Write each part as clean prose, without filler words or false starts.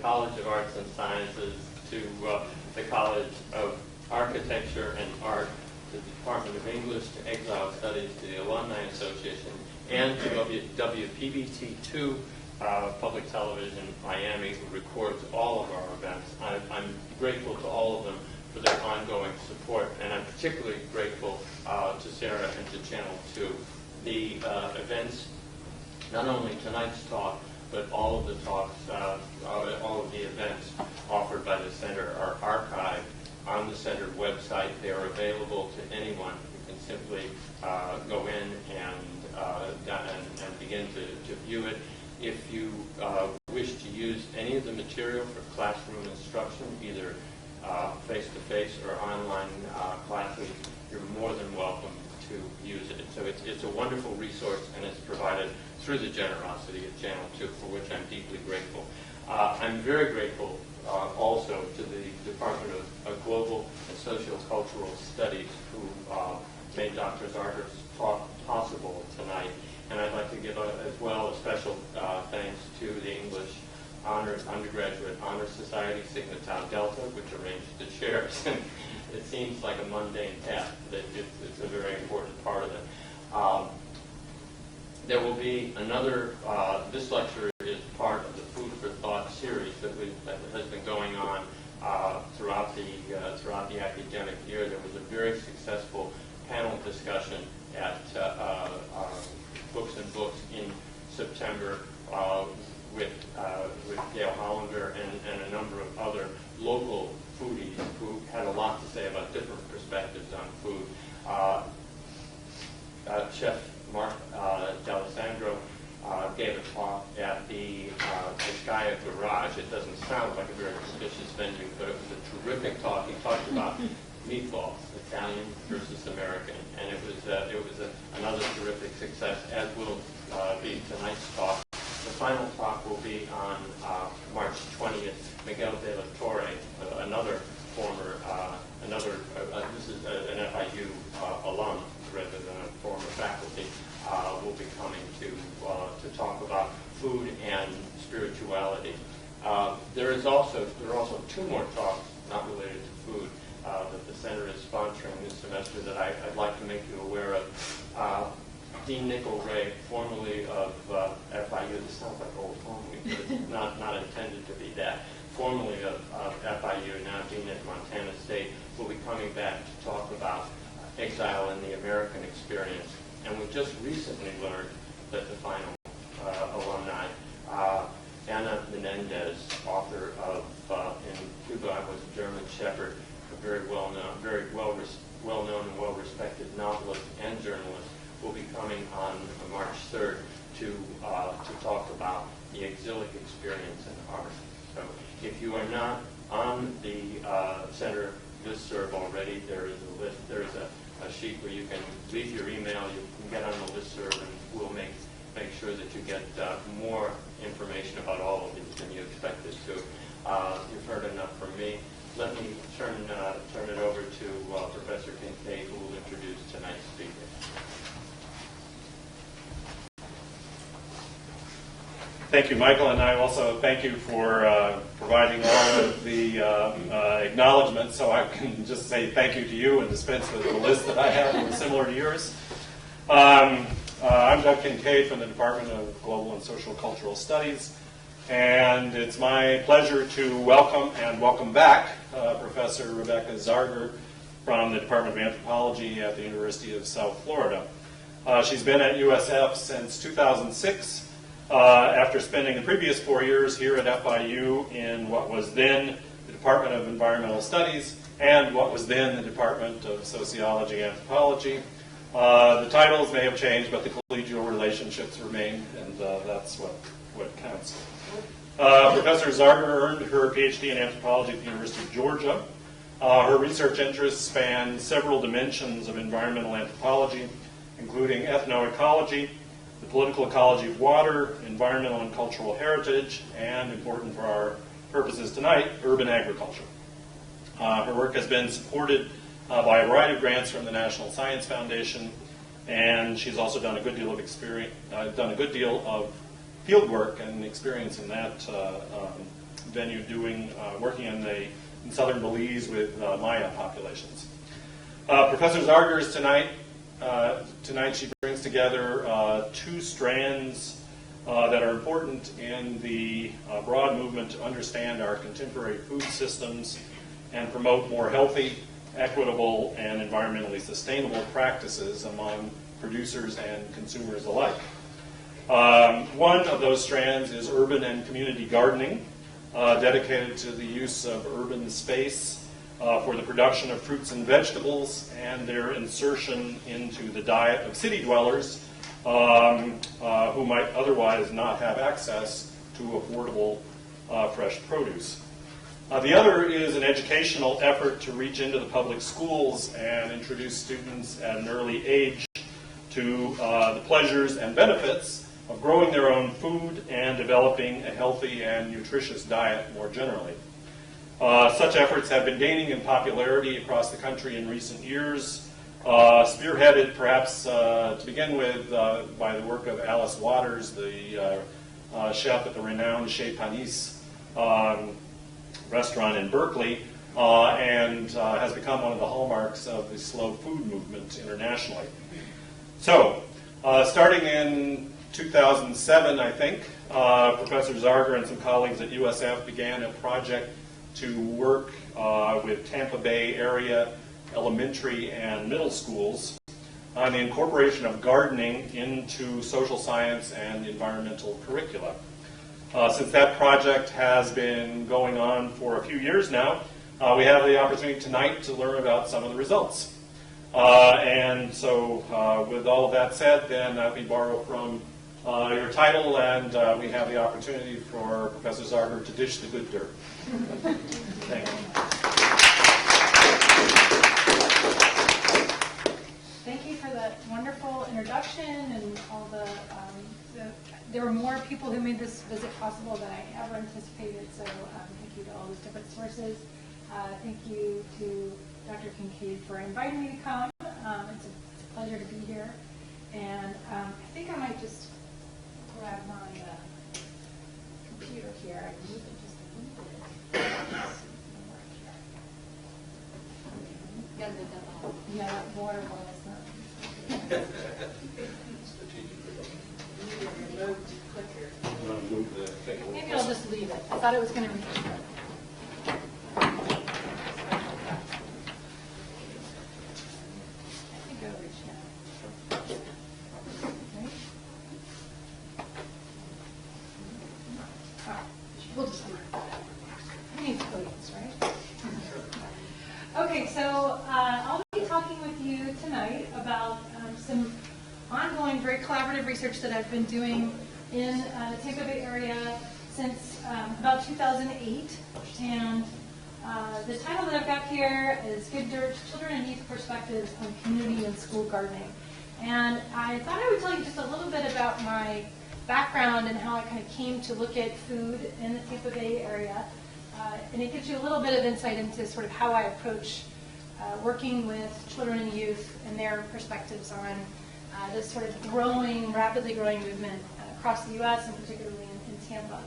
College of Arts and Sciences, to the College of Architecture and Art, to the Department of English, to Exile Studies, to the Alumni Association, and to WPBT2 Public Television Miami, who records all of our events. I'm grateful to all of them for their ongoing support, and I'm particularly grateful to Sarah and to Channel 2. The events, not only tonight's talk, but all of the talks, all of the events offered by the center are archived on the center website. They are available to anyone who can simply go in and begin to view it. If you wish to use any of the material for classroom instruction, either face-to-face or online classes, you're more than welcome to use it. So it's a wonderful resource, and it's provided through the generosity of Channel 2, for which I'm deeply grateful. I'm very grateful also to the Department of Global and Sociocultural Studies, who made Dr. Zarger's talk possible tonight. And I'd like to give as well a special thanks to the English Undergraduate Honor Society, Sigma Tau Delta, which arranged the chairs. And it seems like a mundane task, but it's a very important part of it. There will be another, this lecture is part of the Food for Thought series that has been going on throughout the academic year. There was a very successful panel discussion at Books and Books in September with Gail Hollander and a number of other local foodies who had a lot to say about different perspectives on food. Chef Mark D'Alessandro gave a talk at the Vizcaya Garage. It doesn't sound like a very prestigious venue, but it was a terrific talk. He talked about meatballs, Italian versus American, and it was another terrific success, as will be tonight's talk. The final talk will be on March 20th. Miguel de la Torre, another former, this is an FIU alum rather than a former faculty, will be coming to talk about food and spirituality. There are also two more talks not related to food that the center is sponsoring this semester that I'd like to make you aware of. Dean Nickel Ray, formerly of FIU, this sounds like old home week, but it's not intended to be that, formerly of FIU, now Dean at Montana State, will be coming back to talk about exile and the American experience. And we just recently learned that the final alumni, Ana Menendez, author of In Cuba I Was a German Shepherd, a very well-known and well-respected novelist and journalist, will be coming on March 3rd to talk about the exilic experience in art. So if you are not on the center listserv already, there is a list. There is a sheet where you can leave your email. You can get on the listserv, and we'll make sure that you get more information about all of these than you expected to. You've heard enough from me. Let me turn it over to Professor Kincaid, who will introduce tonight's speaker. Thank you, Michael, and I also thank you for providing all of the acknowledgments, so I can just say thank you to you and dispense with the list that I have similar to yours. I'm Doug Kincaid from the Department of Global and Social Cultural Studies, and it's my pleasure to welcome back Professor Rebecca Zarger from the Department of Anthropology at the University of South Florida. She's been at USF since 2006. After spending the previous 4 years here at FIU in what was then the Department of Environmental Studies and what was then the Department of Sociology and Anthropology. The titles may have changed, but the collegial relationships remain, and that's what counts. Professor Zarger earned her PhD in anthropology at the University of Georgia. Her research interests span several dimensions of environmental anthropology, including ethnoecology, the political ecology of water, environmental and cultural heritage, and, important for our purposes tonight, urban agriculture. Her work has been supported by a variety of grants from the National Science Foundation, and she's also done a good deal of field work and experience in that venue working in southern Belize with Maya populations. Professor Zarger is tonight. Tonight she brings together two strands that are important in the broad movement to understand our contemporary food systems and promote more healthy, equitable, and environmentally sustainable practices among producers and consumers alike. One of those strands is urban and community gardening, dedicated to the use of urban space for the production of fruits and vegetables and their insertion into the diet of city dwellers who might otherwise not have access to affordable fresh produce. The other is an educational effort to reach into the public schools and introduce students at an early age to the pleasures and benefits of growing their own food and developing a healthy and nutritious diet more generally. Such efforts have been gaining in popularity across the country in recent years, spearheaded perhaps to begin with by the work of Alice Waters, the chef at the renowned Chez Panisse restaurant in Berkeley, and has become one of the hallmarks of the slow food movement internationally. So, starting in 2007, I think, Professor Zarger and some colleagues at USF began a project to work with Tampa Bay area elementary and middle schools on the incorporation of gardening into social science and environmental curricula. Since that project has been going on for a few years now, we have the opportunity tonight to learn about some of the results. And so with all of that said, then we borrow from your title, and we have the opportunity for Professor Zarger to dish the good dirt. Thank you. Thank you for that wonderful introduction and all there were more people who made this visit possible than I ever anticipated, so thank you to all those different sources. Thank you to Dr. Kincaid for inviting me to come. It's a pleasure to be here. And I think I might just grab my computer here. I believe it just booted. Yeah, that water bottle is not. Maybe I'll just leave it. I thought it was going to be. I think I'll reach now. Right? Oh, we'll just leave it. We need podiums, right? Okay, so I'll be talking with you tonight about some ongoing, very collaborative research that I've been doing in the Tampa Bay area since about 2008. And the title that I've got here is Good Dirt, Children and Youth Perspectives on Community and School Gardening. And I thought I would tell you just a little bit about my background and how I kind of came to look at food in the Tampa Bay area. And it gives you a little bit of insight into sort of how I approach working with children and youth and their perspectives on this sort of rapidly growing movement across the U.S. and particularly in Tampa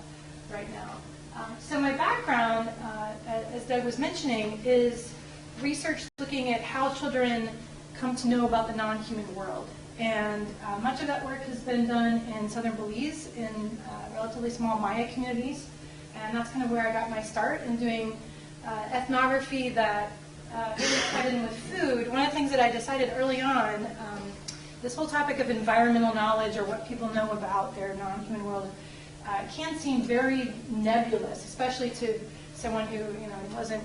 right now. So my background, as Doug was mentioning, is research looking at how children come to know about the non-human world. And much of that work has been done in southern Belize in relatively small Maya communities. And that's kind of where I got my start in doing ethnography that really tied in with food. One of the things that I decided early on, this whole topic of environmental knowledge or what people know about their non-human world can seem very nebulous, especially to someone who wasn't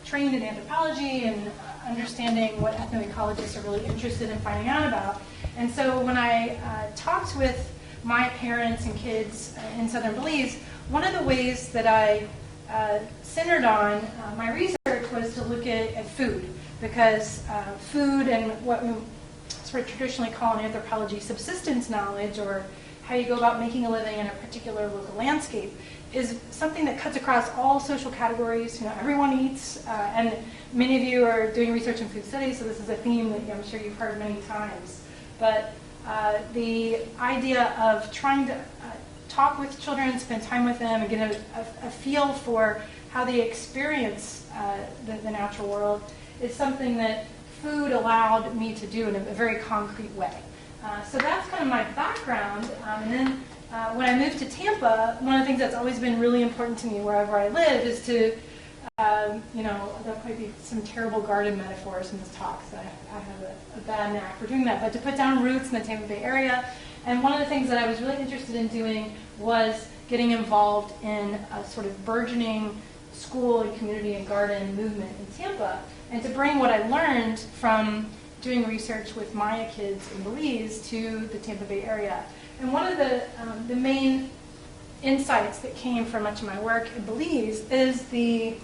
trained in anthropology and understanding what ethnoecologists are really interested in finding out about. And so when I talked with my parents and kids in southern Belize, one of the ways that I centered on my research was to look at food, because food and what we sort of traditionally call in anthropology subsistence knowledge, or how you go about making a living in a particular local landscape, is something that cuts across all social categories. Everyone eats, and many of you are doing research in food studies, so this is a theme that I'm sure you've heard many times. But the idea of trying to talk with children, spend time with them, and get a feel for how they experience the natural world is something that food allowed me to do in a very concrete way. So that's kind of my background. And then when I moved to Tampa, one of the things that's always been really important to me wherever I live is to, there might be some terrible garden metaphors in this talk, so I have a bad knack for doing that, but to put down roots in the Tampa Bay area. And one of the things that I was really interested in doing was getting involved in a sort of burgeoning school and community and garden movement in Tampa, and to bring what I learned from doing research with Maya kids in Belize to the Tampa Bay area. And one of the main insights that came from much of my work in Belize is the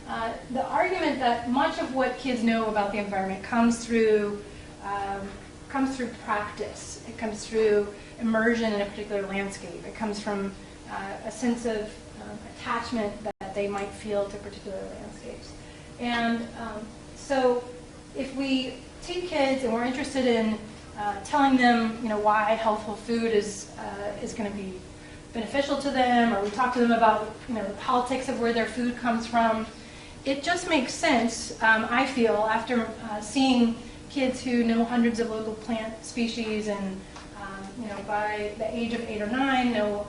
argument that much of what kids know about the environment comes through practice. It comes through immersion in a particular landscape. It comes from a sense of attachment that they might feel to particular landscapes. And so if we take kids and we're interested in telling them, why healthful food is going to be beneficial to them, or we talk to them about, the politics of where their food comes from, it just makes sense, I feel, after seeing kids who know hundreds of local plant species and, by the age of 8 or 9 know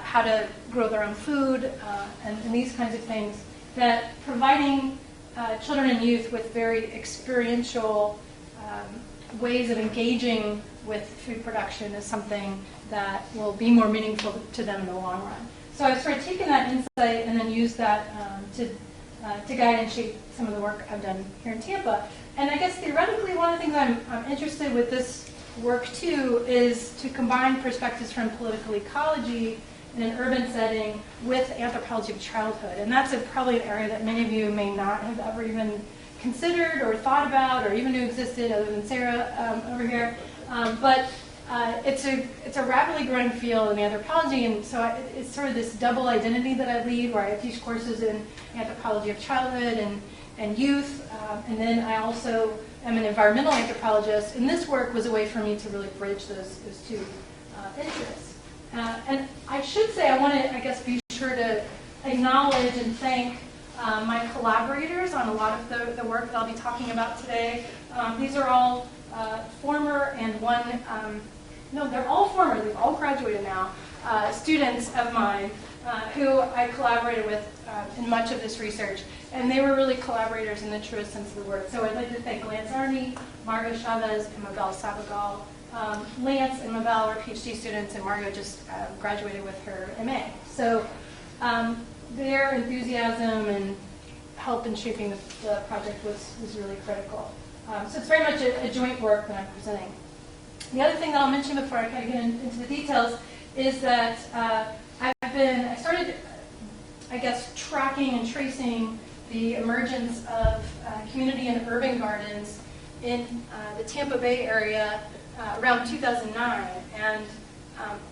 how to grow their own food and these kinds of things, that providing children and youth with very experiential ways of engaging with food production is something that will be more meaningful to them in the long run. So I've sort of taken that insight and then used that to guide and shape some of the work I've done here in Tampa. And I guess theoretically, one of the things I'm interested with this work too is to combine perspectives from political ecology in an urban setting with anthropology of childhood. And that's probably an area that many of you may not have ever even considered or thought about or even knew existed, other than Sarah over here. But it's a rapidly growing field in anthropology, and so it's sort of this double identity that I lead, where I teach courses in anthropology of childhood and youth, and then I also am an environmental anthropologist, and this work was a way for me to really bridge those two interests. And I should say, I want to, I guess, be sure to acknowledge and thank my collaborators on a lot of the work that I'll be talking about today. These are all former and one, no, they're all former, they've all graduated now, students of mine who I collaborated with in much of this research. And they were really collaborators in the truest sense of the word. So I'd like to thank Lance Arney, Margot Chavez, and Mabel Sabagal. Lance and Mabel were PhD students, and Margot just graduated with her MA. So their enthusiasm and help in shaping the project was really critical. So it's very much a joint work that I'm presenting. The other thing that I'll mention before I kind of get into the details is that I started, I guess, tracking and tracing the emergence of community and urban gardens in the Tampa Bay area around 2009. And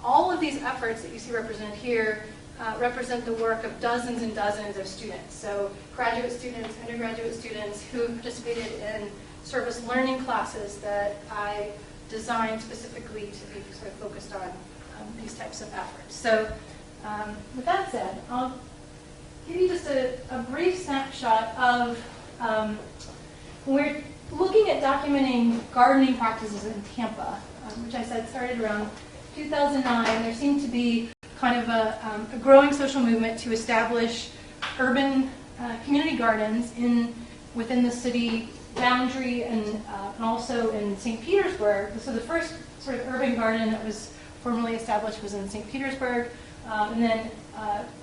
all of these efforts that you see represented here represent the work of dozens and dozens of students. So graduate students, undergraduate students who participated in service learning classes that I designed specifically to be sort of focused on these types of efforts. So with that said, I'll give you just a brief snapshot of when we're looking at documenting gardening practices in Tampa, which I said started around 2009. There seemed to be kind of a growing social movement to establish urban community gardens within the city boundary and also in St. Petersburg. So the first sort of urban garden that was formally established was in St. Petersburg. And then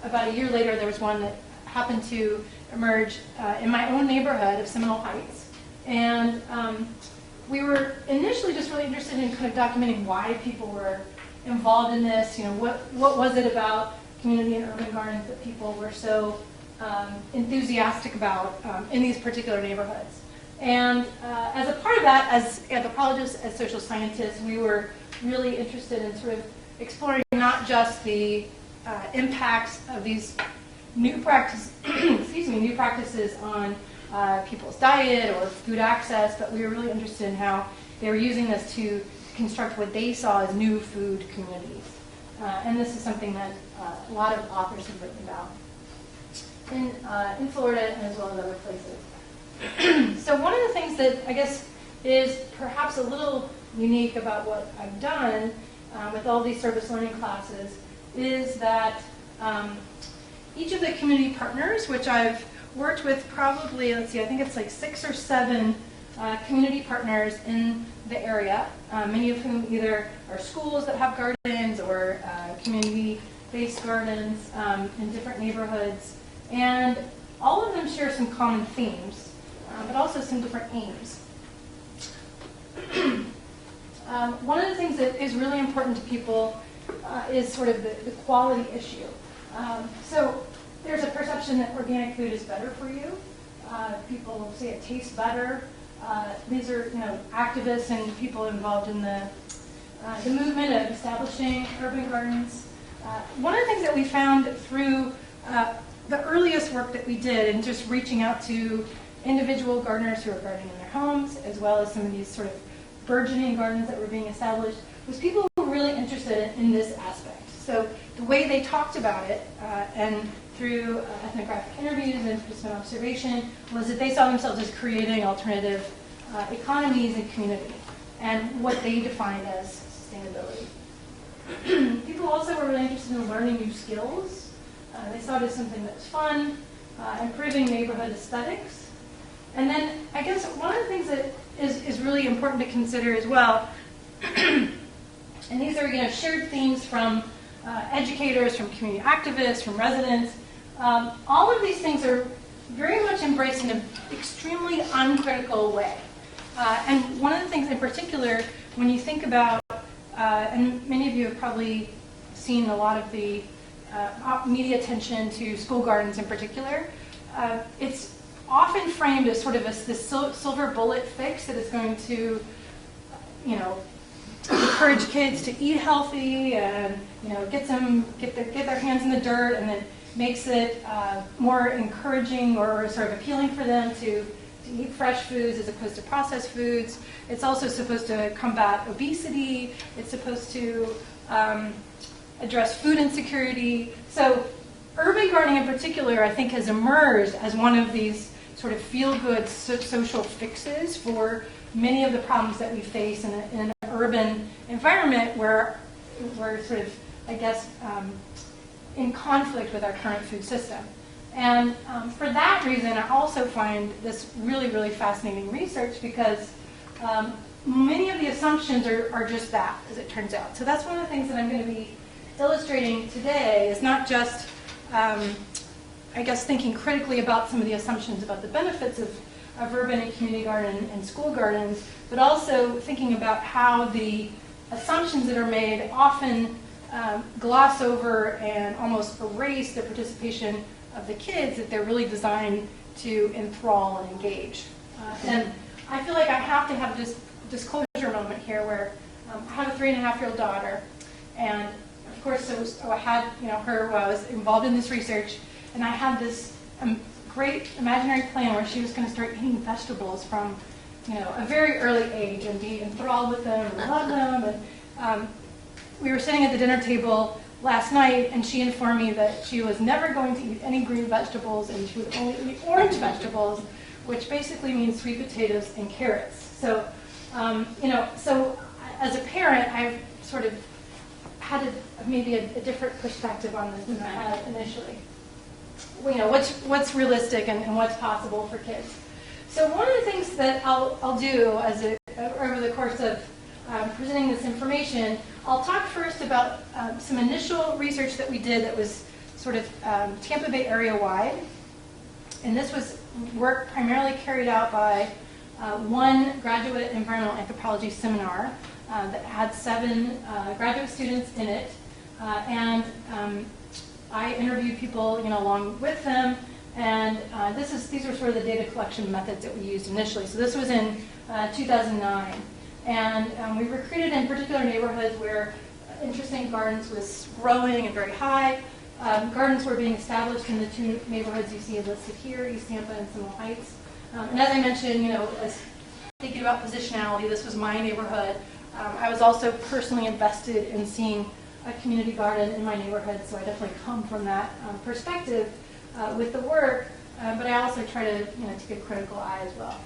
about a year later, there was one that happened to emerge in my own neighborhood of Seminole Heights. And we were initially just really interested in kind of documenting why people were involved in this. What was it about community and urban gardens that people were so enthusiastic about in these particular neighborhoods. And as a part of that, as anthropologists, as social scientists, we were really interested in sort of exploring not just the impacts of these new practices on people's diet or food access, but we were really interested in how they were using this to construct what they saw as new food communities. and this is something that a lot of authors have written about in Florida and as well as other places. So one of the things that I guess is perhaps a little unique about what I've done with all these service learning classes is that each of the community partners, which I've worked with probably, let's see, I think it's like 6 or 7 community partners in the area, many of whom either are schools that have gardens or community-based gardens in different neighborhoods. And all of them share some common themes, but also some different aims. One of the things that is really important to people is sort of the quality issue. So there's a perception that organic food is better for you. People say it tastes better. These are, activists and people involved in the movement of establishing urban gardens. One of the things that we found through the earliest work that we did and just reaching out to individual gardeners who are gardening in their homes, as well as some of these sort of burgeoning gardens that were being established, was people who were really interested in this aspect. So the way they talked about it, and through ethnographic interviews and participant observation, was that they saw themselves as creating alternative economies and community, and what they defined as sustainability. People also were really interested in learning new skills. They saw it as something that was fun, improving neighborhood aesthetics. And then I guess one of the things that is really important to consider as well, and these are shared themes from educators, from community activists, from residents, all of these things are very much embraced in an extremely uncritical way. And one of the things in particular, when you think about, and many of you have probably seen a lot of the media attention to school gardens in particular, it's often framed as sort of this silver bullet fix that is going to, encourage kids to eat healthy and get their hands in the dirt, and then makes it more encouraging or sort of appealing for them to eat fresh foods as opposed to processed foods. It's also supposed to combat obesity. It's supposed to address food insecurity. So urban gardening in particular, I think, has emerged as one of these sort of feel-good social fixes for many of the problems that we face in an urban environment where we're sort of, I guess, in conflict with our current food system. And for that reason, I also find this really, really fascinating research because many of the assumptions are just that, as it turns out. So that's one of the things that I'm going to be illustrating today, is not just, I guess, thinking critically about some of the assumptions about the benefits of urban and community garden and school gardens, but also thinking about how the assumptions that are made often gloss over and almost erase the participation of the kids that they're really designed to enthrall and engage. And I feel like I have to have this disclosure moment here where I have a 3.5-year-old daughter, and of course so I had her while I was involved in this research, and I had this great imaginary plan where she was going to start eating vegetables from a very early age and be enthralled with them and love them. And we were sitting at the dinner table last night, and she informed me that she was never going to eat any green vegetables, and she would only eat orange vegetables, which basically means sweet potatoes and carrots. So, so as a parent, I've sort of had maybe a different perspective on this than I had initially. What's realistic and what's possible for kids. So one of the things that I'll do over the course of presenting this information, I'll talk first about some initial research that we did that was sort of Tampa Bay area wide. And this was work primarily carried out by one graduate environmental anthropology seminar that had 7 graduate students in it. And I interviewed people along with them. And these were sort of the data collection methods that we used initially. So this was in 2009. And we recruited in particular neighborhoods where interest in gardens was growing and very high. Gardens were being established in the 2 neighborhoods you see listed here, East Tampa and Seminole Heights. And as I mentioned, as thinking about positionality, this was my neighborhood. I was also personally invested in seeing a community garden in my neighborhood, so I definitely come from that perspective with the work, but I also try to take a critical eye as well.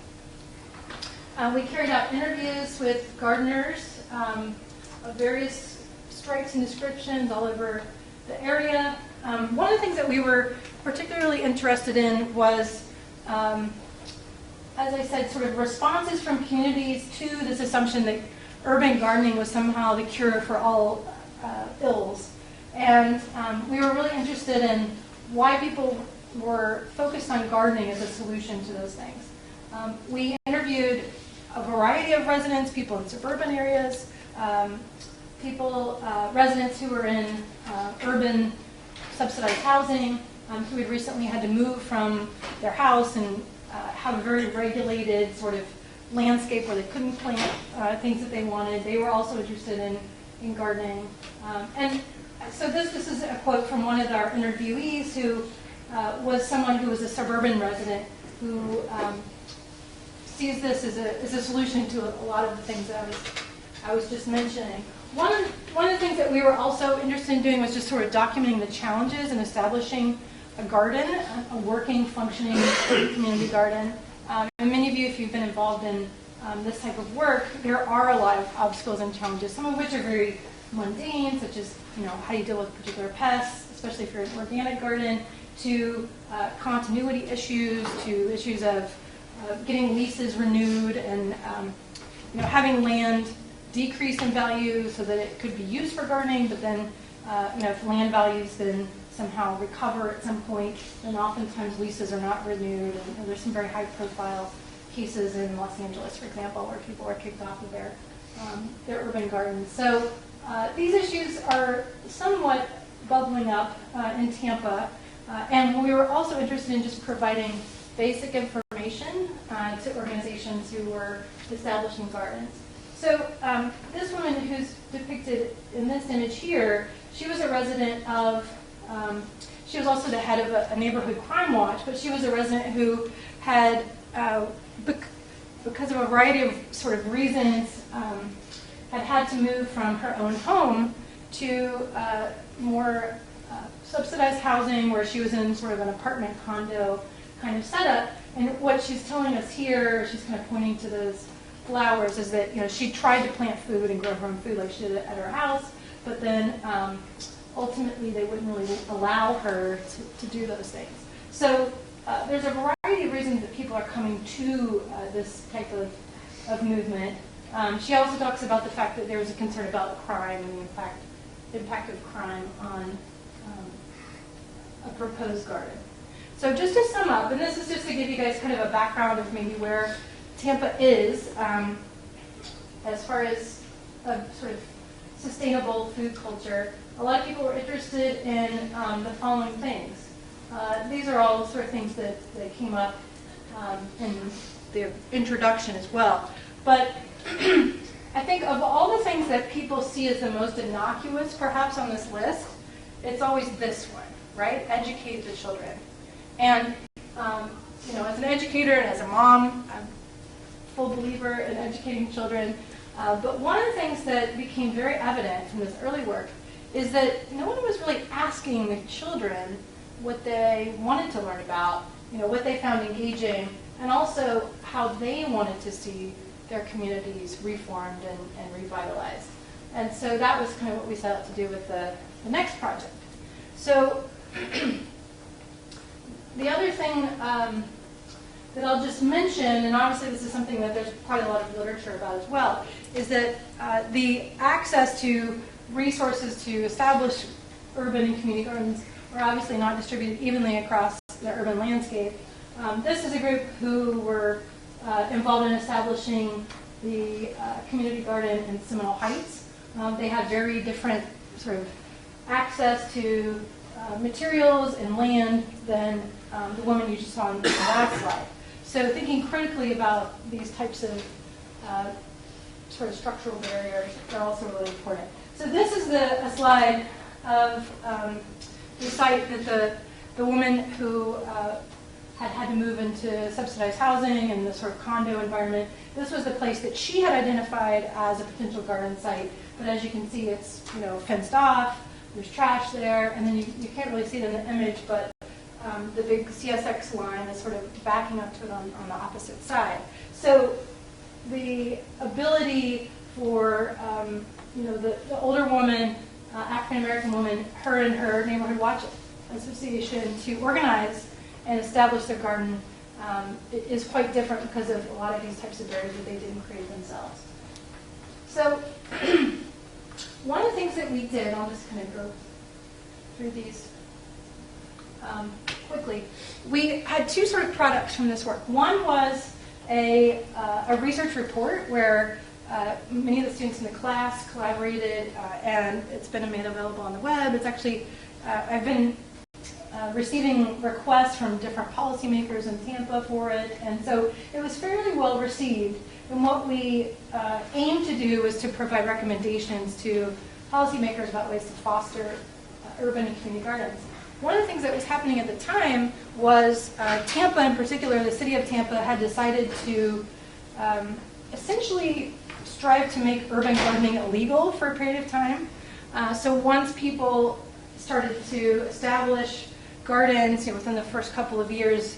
We carried out interviews with gardeners of various stripes and descriptions all over the area. One of the things that we were particularly interested in was, as I said, sort of responses from communities to this assumption that urban gardening was somehow the cure for all ills. And we were really interested in why people were focused on gardening as a solution to those things. We interviewed a variety of residents, people in suburban areas, residents who were in urban subsidized housing, who had recently had to move from their house and have a very regulated sort of landscape where they couldn't plant things that they wanted. They were also interested in gardening. And so this is a quote from one of our interviewees who was someone who was a suburban resident who sees this as a solution to a lot of the things that I was just mentioning. One of the things that we were also interested in doing was just sort of documenting the challenges in establishing a garden, a working, functioning community garden. And many of you, if you've been involved in this type of work, there are a lot of obstacles and challenges, some of which are very mundane, such as how do you deal with particular pests, especially if you're an organic garden, to continuity issues, to issues of getting leases renewed and having land decrease in value so that it could be used for gardening, but then if land values then somehow recover at some point, then oftentimes leases are not renewed. And there's some very high-profile cases in Los Angeles, for example, where people are kicked off of their urban gardens. So these issues are somewhat bubbling up in Tampa, and we were also interested in just providing basic information to organizations who were establishing gardens. So this woman who's depicted in this image here, she was a resident of, she was also the head of a neighborhood crime watch, but she was a resident who had, because of a variety of sort of reasons, had to move from her own home to more subsidized housing where she was in sort of an apartment condo kind of setup. And what she's telling us here, she's kind of pointing to those flowers, is that she tried to plant food and grow her own food like she did at her house, but then ultimately they wouldn't really allow her to do those things. So there's a variety of reasons that people are coming to this type of movement. She also talks about the fact that there was a concern about crime and the impact of crime on a proposed garden. So just to sum up, and this is just to give you guys kind of a background of maybe where Tampa is as far as a sort of sustainable food culture. A lot of people were interested in the following things. These are all sort of things that came up in the introduction as well. But I think of all the things that people see as the most innocuous, perhaps on this list, it's always this one, right? Educate the children. And as an educator and as a mom, I'm a full believer in educating children. But one of the things that became very evident from this early work is that no one was really asking the children what they wanted to learn about, what they found engaging, and also how they wanted to see their communities reformed and revitalized. And so that was kind of what we set out to do with the next project. So the other thing that I'll just mention, and obviously this is something that there's quite a lot of literature about as well, is that the access to resources to establish urban and community gardens are obviously not distributed evenly across the urban landscape. This is a group who were involved in establishing the community garden in Seminole Heights. They had very different sort of access to materials and land than the woman you just saw on the last slide. So thinking critically about these types of sort of structural barriers are also really important. So this is a slide of the site that the woman who had to move into subsidized housing and the sort of condo environment. This was the place that she had identified as a potential garden site but as you can see, it's fenced off. There's trash there, and then you can't really see it in the image, but the big CSX line is sort of backing up to it on the opposite side. So the ability for the older woman, African American woman, her and her neighborhood watch association to organize and establish their garden is quite different because of a lot of these types of barriers that they didn't create themselves. So one of the things that we did, I'll just kind of go through these quickly. We had two sort of products from this work. One was a research report where many of the students in the class collaborated, and it's been made available on the web. It's actually, I've been receiving requests from different policymakers in Tampa for it, and so it was fairly well received. And what we aim to do is to provide recommendations to policymakers about ways to foster urban and community gardens. One of the things that was happening at the time was Tampa in particular, the city of Tampa had decided to essentially strive to make urban gardening illegal for a period of time. So once people started to establish gardens, within the first couple of years,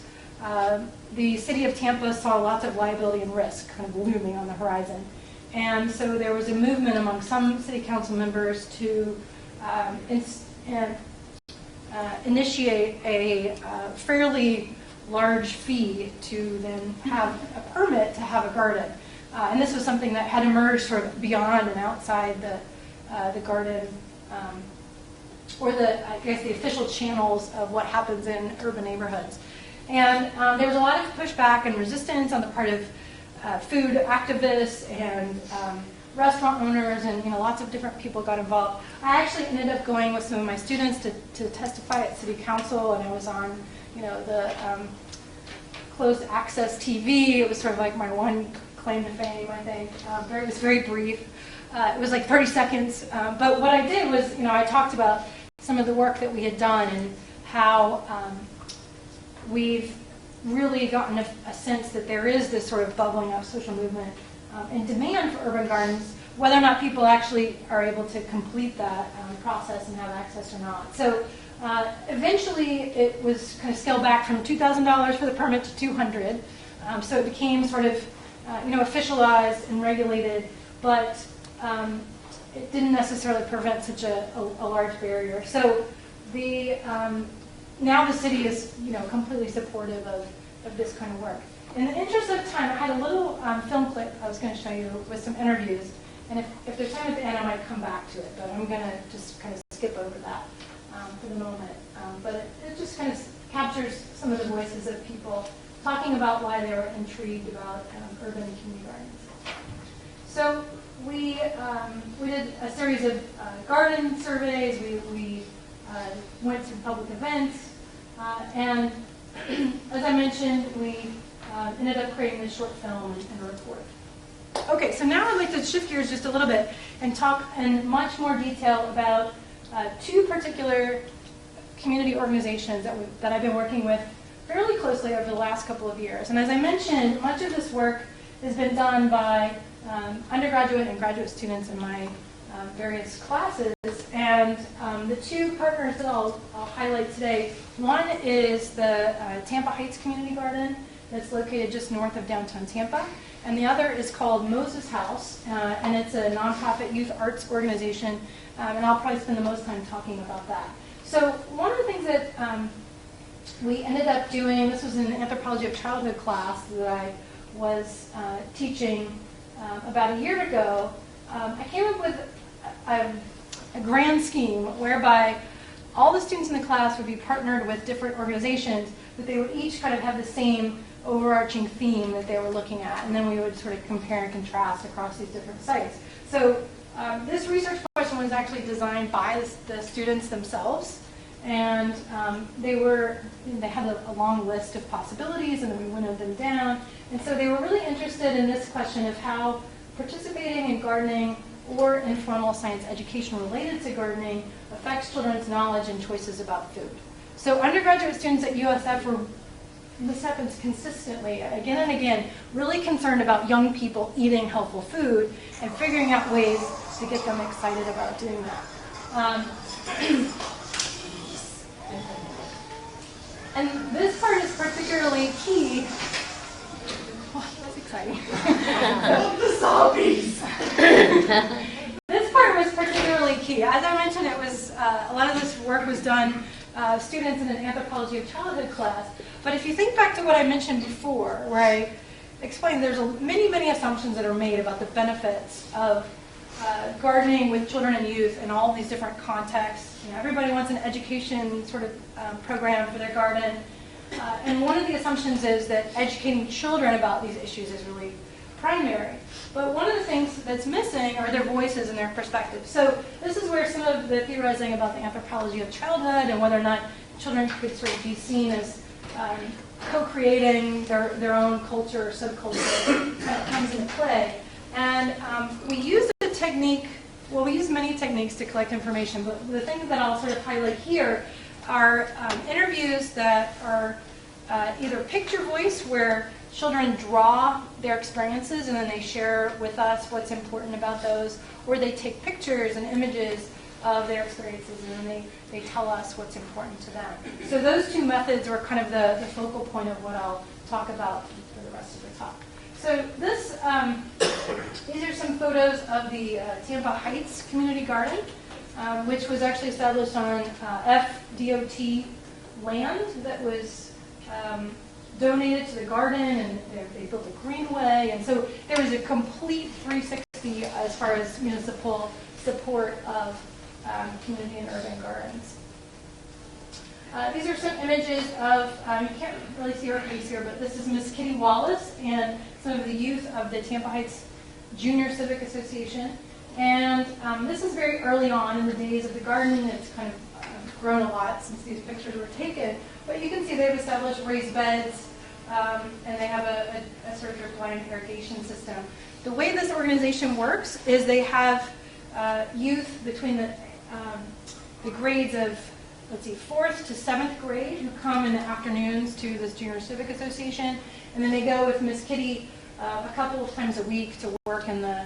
the city of Tampa saw lots of liability and risk kind of looming on the horizon. And so there was a movement among some city council members to initiate a fairly large fee to then have a permit to have a garden. And this was something that had emerged sort of beyond and outside the garden, or the official channels of what happens in urban neighborhoods. And there was a lot of pushback and resistance on the part of food activists and restaurant owners, and lots of different people got involved. I actually ended up going with some of my students to testify at City Council, and I was on the closed access TV. It was sort of like my one claim to fame, I think. It was very brief. It was like 30 seconds. But what I did was, I talked about some of the work that we had done and how we've really gotten a sense that there is this sort of bubbling up social movement and demand for urban gardens, whether or not people actually are able to complete that process and have access or not. So eventually it was kind of scaled back from $2,000 for the permit to $200. So it became sort of officialized and regulated, but it didn't necessarily prevent such a large barrier. So the now the city is completely supportive of this kind of work. In the interest of time, I had a little film clip I was going to show you with some interviews, and if there's time at the end, I might come back to it, but I'm going to just kind of skip over that for the moment. But it just kind of captures some of the voices of people talking about why they were intrigued about urban and community gardens. So we did a series of garden surveys. We went to public events, and as I mentioned, we ended up creating this short film and a report. Okay, so now I'd like to shift gears just a little bit and talk in much more detail about two particular community organizations that I've been working with fairly closely over the last couple of years. And as I mentioned, much of this work has been done by undergraduate and graduate students in my various classes. And the two partners that I'll highlight today, one is the Tampa Heights Community Garden that's located just north of downtown Tampa. And the other is called Moses House, and it's a nonprofit youth arts organization, and I'll probably spend the most time talking about that. So one of the things that we ended up doing, this was in the Anthropology of Childhood class that I was teaching about a year ago. I came up with a grand scheme whereby all the students in the class would be partnered with different organizations, but they would each kind of have the same overarching theme that they were looking at, and then we would sort of compare and contrast across these different sites. So this research question was actually designed by the students themselves, and they had a long list of possibilities, and then we winnowed them down. And so they were really interested in this question of how participating in gardening or informal science education related to gardening affects children's knowledge and choices about food. So undergraduate students at USF were, this happens consistently, again and again, really concerned about young people eating healthful food and figuring out ways to get them excited about doing that. And this part is particularly key. Oh, that's exciting. The zombies. This part was particularly key. As I mentioned, it was a lot of this work was done students in an anthropology of childhood class. But if you think back to what I mentioned before, where I explained there's many assumptions that are made about the benefits of gardening with children and youth in all these different contexts. You know, everybody wants an education sort of program for their garden. And one of the assumptions is that educating children about these issues is really primary. But one of the things that's missing are their voices and their perspectives. So this is where some of the theorizing about the anthropology of childhood and whether or not children could sort of be seen as co-creating their own culture or subculture kind of comes into play. And we use a technique, well, we use many techniques to collect information, but the things that I'll sort of highlight here are interviews that are either picture voice, where children draw their experiences and then they share with us what's important about those, or they take pictures and images of their experiences and then they tell us what's important to them. So those two methods are kind of the focal point of what I'll talk about for the rest of the talk. So this, these are some photos of the Tampa Heights Community Garden, which was actually established on FDOT land that was donated to the garden, and they built a greenway, and so there was a complete 360 as far as municipal support of community and urban gardens. These are some images of, you can't really see her face here, but this is Miss Kitty Wallace and some of the youth of the Tampa Heights Junior Civic Association. And this is very early on in the days of the garden. It's kind of grown a lot since these pictures were taken. But you can see they've established raised beds, and they have a sort of drip line irrigation system. The way this organization works is they have youth between the grades of, let's see, 4th to 7th grade who come in the afternoons to this Junior Civic Association, and then they go with Miss Kitty a couple of times a week to work in the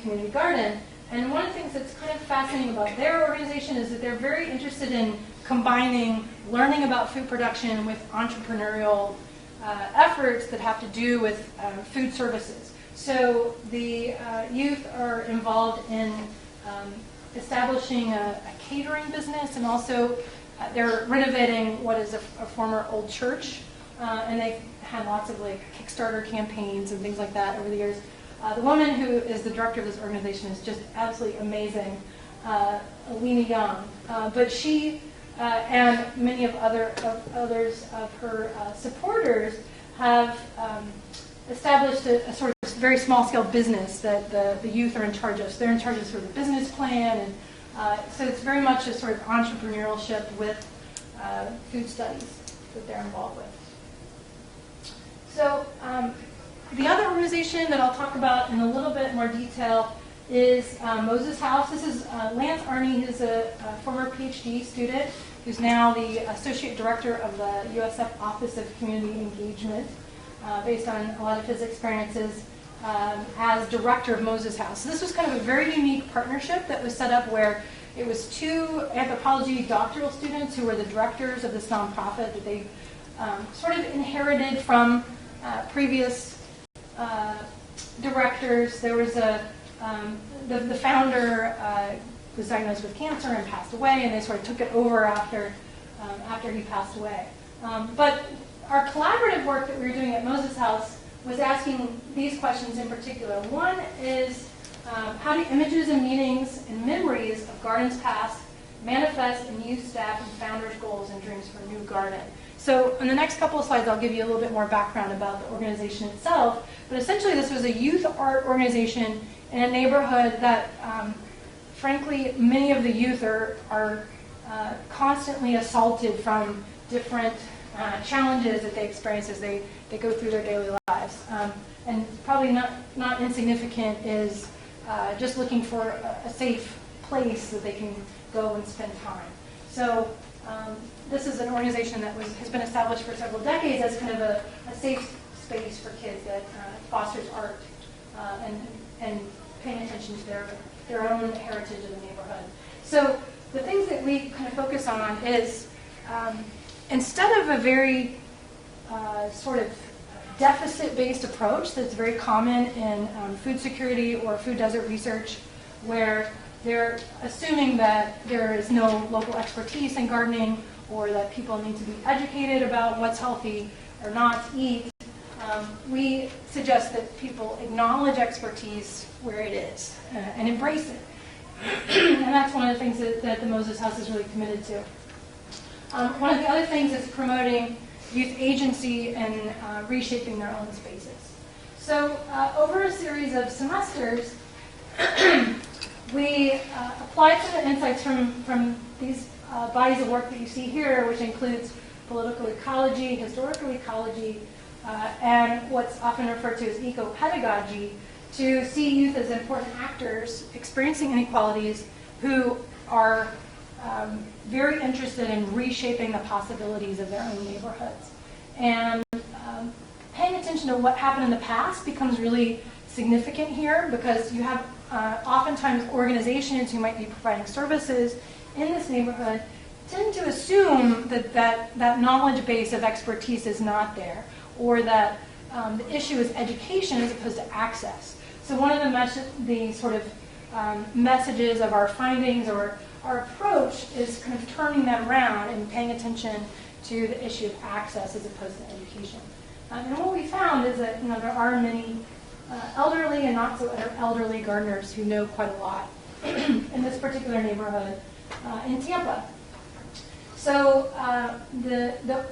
community garden. And one of the things that's kind of fascinating about their organization is that they're very interested in combining learning about food production with entrepreneurial efforts that have to do with food services. So the youth are involved in establishing a catering business, and also they're renovating what is a former old church, and they've had lots of like Kickstarter campaigns and things like that over the years. The woman who is the director of this organization is just absolutely amazing, Alina Young. But she and many of others of her supporters have established a sort of very small-scale business that the youth are in charge of. So they're in charge of sort of the business plan, and so it's very much a sort of entrepreneurship with food studies that they're involved with. So the other organization that I'll talk about in a little bit more detail is Moses House. This is Lance Arney, who's a former PhD student, who's now the Associate Director of the USF Office of Community Engagement, based on a lot of his experiences as director of Moses House. So this was kind of a very unique partnership that was set up where it was 2 anthropology doctoral students who were the directors of this nonprofit that they sort of inherited from previous directors. There was the founder was diagnosed with cancer and passed away, and they sort of took it over after he passed away. But our collaborative work that we were doing at Moses House was asking these questions in particular. One is, how do images and meanings and memories of gardens past manifest in youth, staff, and founders' goals and dreams for a new garden? So in the next couple of slides, I'll give you a little bit more background about the organization itself. But essentially, this was a youth art organization in a neighborhood that, frankly, many of the youth are constantly assaulted from different challenges that they experience as they go through their daily lives. And probably not insignificant is just looking for a safe place that they can go and spend time. So this is an organization that has been established for several decades as kind of a safe space for kids that fosters art and paying attention to their own heritage of the neighborhood. So the things that we kind of focus on is instead of a very sort of deficit-based approach that's very common in food security or food desert research, where they're assuming that there is no local expertise in gardening or that people need to be educated about what's healthy or not to eat. We suggest that people acknowledge expertise where it is and embrace it. And that's one of the things that the Moses House is really committed to. One of the other things is promoting youth agency and reshaping their own spaces. So over a series of semesters, we applied some of the insights from these bodies of work that you see here, which includes political ecology, historical ecology, and what's often referred to as eco-pedagogy, to see youth as important actors experiencing inequalities who are very interested in reshaping the possibilities of their own neighborhoods. And paying attention to what happened in the past becomes really significant here, because you have oftentimes organizations who might be providing services in this neighborhood tend to assume that knowledge base of expertise is not there, or that the issue is education as opposed to access. So one of the sort of messages of our findings or our approach is kind of turning that around and paying attention to the issue of access as opposed to education. And what we found is that there are many elderly and not so elderly gardeners who know quite a lot in this particular neighborhood in Tampa. So the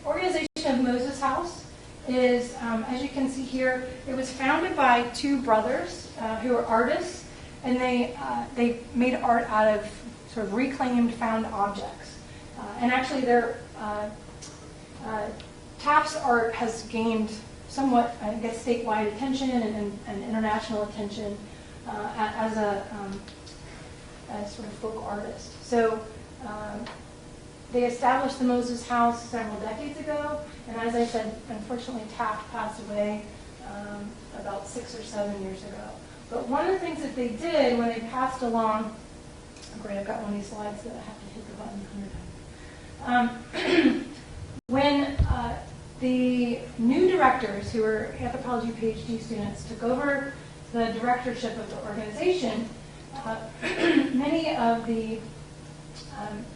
organization of Moses House is, as you can see here, it was founded by two brothers who are artists, and they made art out of sort of reclaimed found objects. And actually their Taft's art has gained somewhat, I guess, statewide attention and international attention as a sort of folk artist. So they established the Moses House several decades ago, and as I said, unfortunately Taft passed away about 6 or 7 years ago. But one of the things that they did when they passed along, oh great, I've got one of these slides that I have to hit the button 100 times. When the new directors, who were anthropology PhD students, took over the directorship of the organization, many of the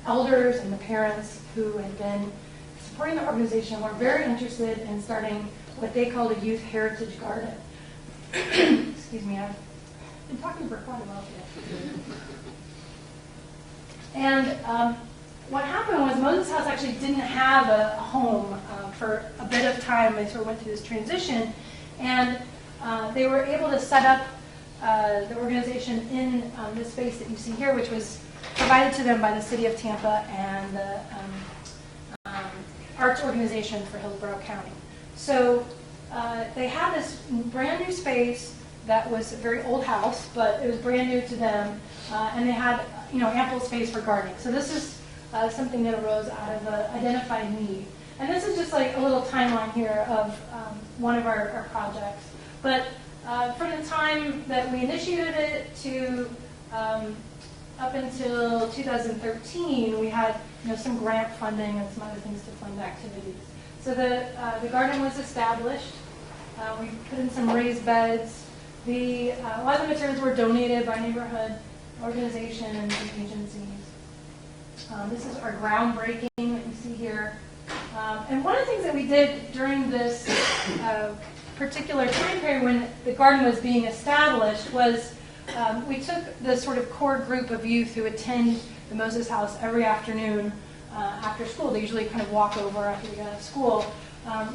elders and the parents who had been supporting the organization were very interested in starting what they called a youth heritage garden. Excuse me, I've been talking for quite a while today. And what happened was Moses House actually didn't have a home for a bit of time. They sort of went through this transition, and they were able to set up the organization in this space that you see here, which was provided to them by the City of Tampa and the Arts Organization for Hillsborough County. So they had this brand new space that was a very old house, but it was brand new to them, and they had ample space for gardening. So this is something that arose out of an identified need. And this is just like a little timeline here of one of our projects. But from the time that we initiated it to up until 2013, we had some grant funding and some other things to fund activities. So the garden was established. We put in some raised beds. A lot of the materials were donated by neighborhood organizations and agencies. This is our groundbreaking that you see here. And one of the things that we did during this particular time period when the garden was being established was we took the sort of core group of youth who attend the Moses House every afternoon after school. They usually kind of walk over after we get out of school.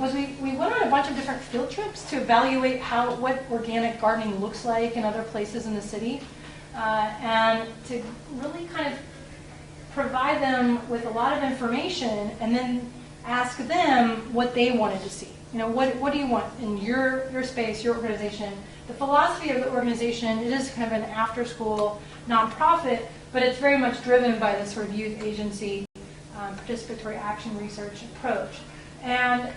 We went on a bunch of different field trips to evaluate what organic gardening looks like in other places in the city, and to really kind of provide them with a lot of information and then ask them what they wanted to see. What do you want in your space, your organization? The philosophy of the organization, it is kind of an after-school nonprofit, but it's very much driven by this sort of youth agency, participatory action research approach. And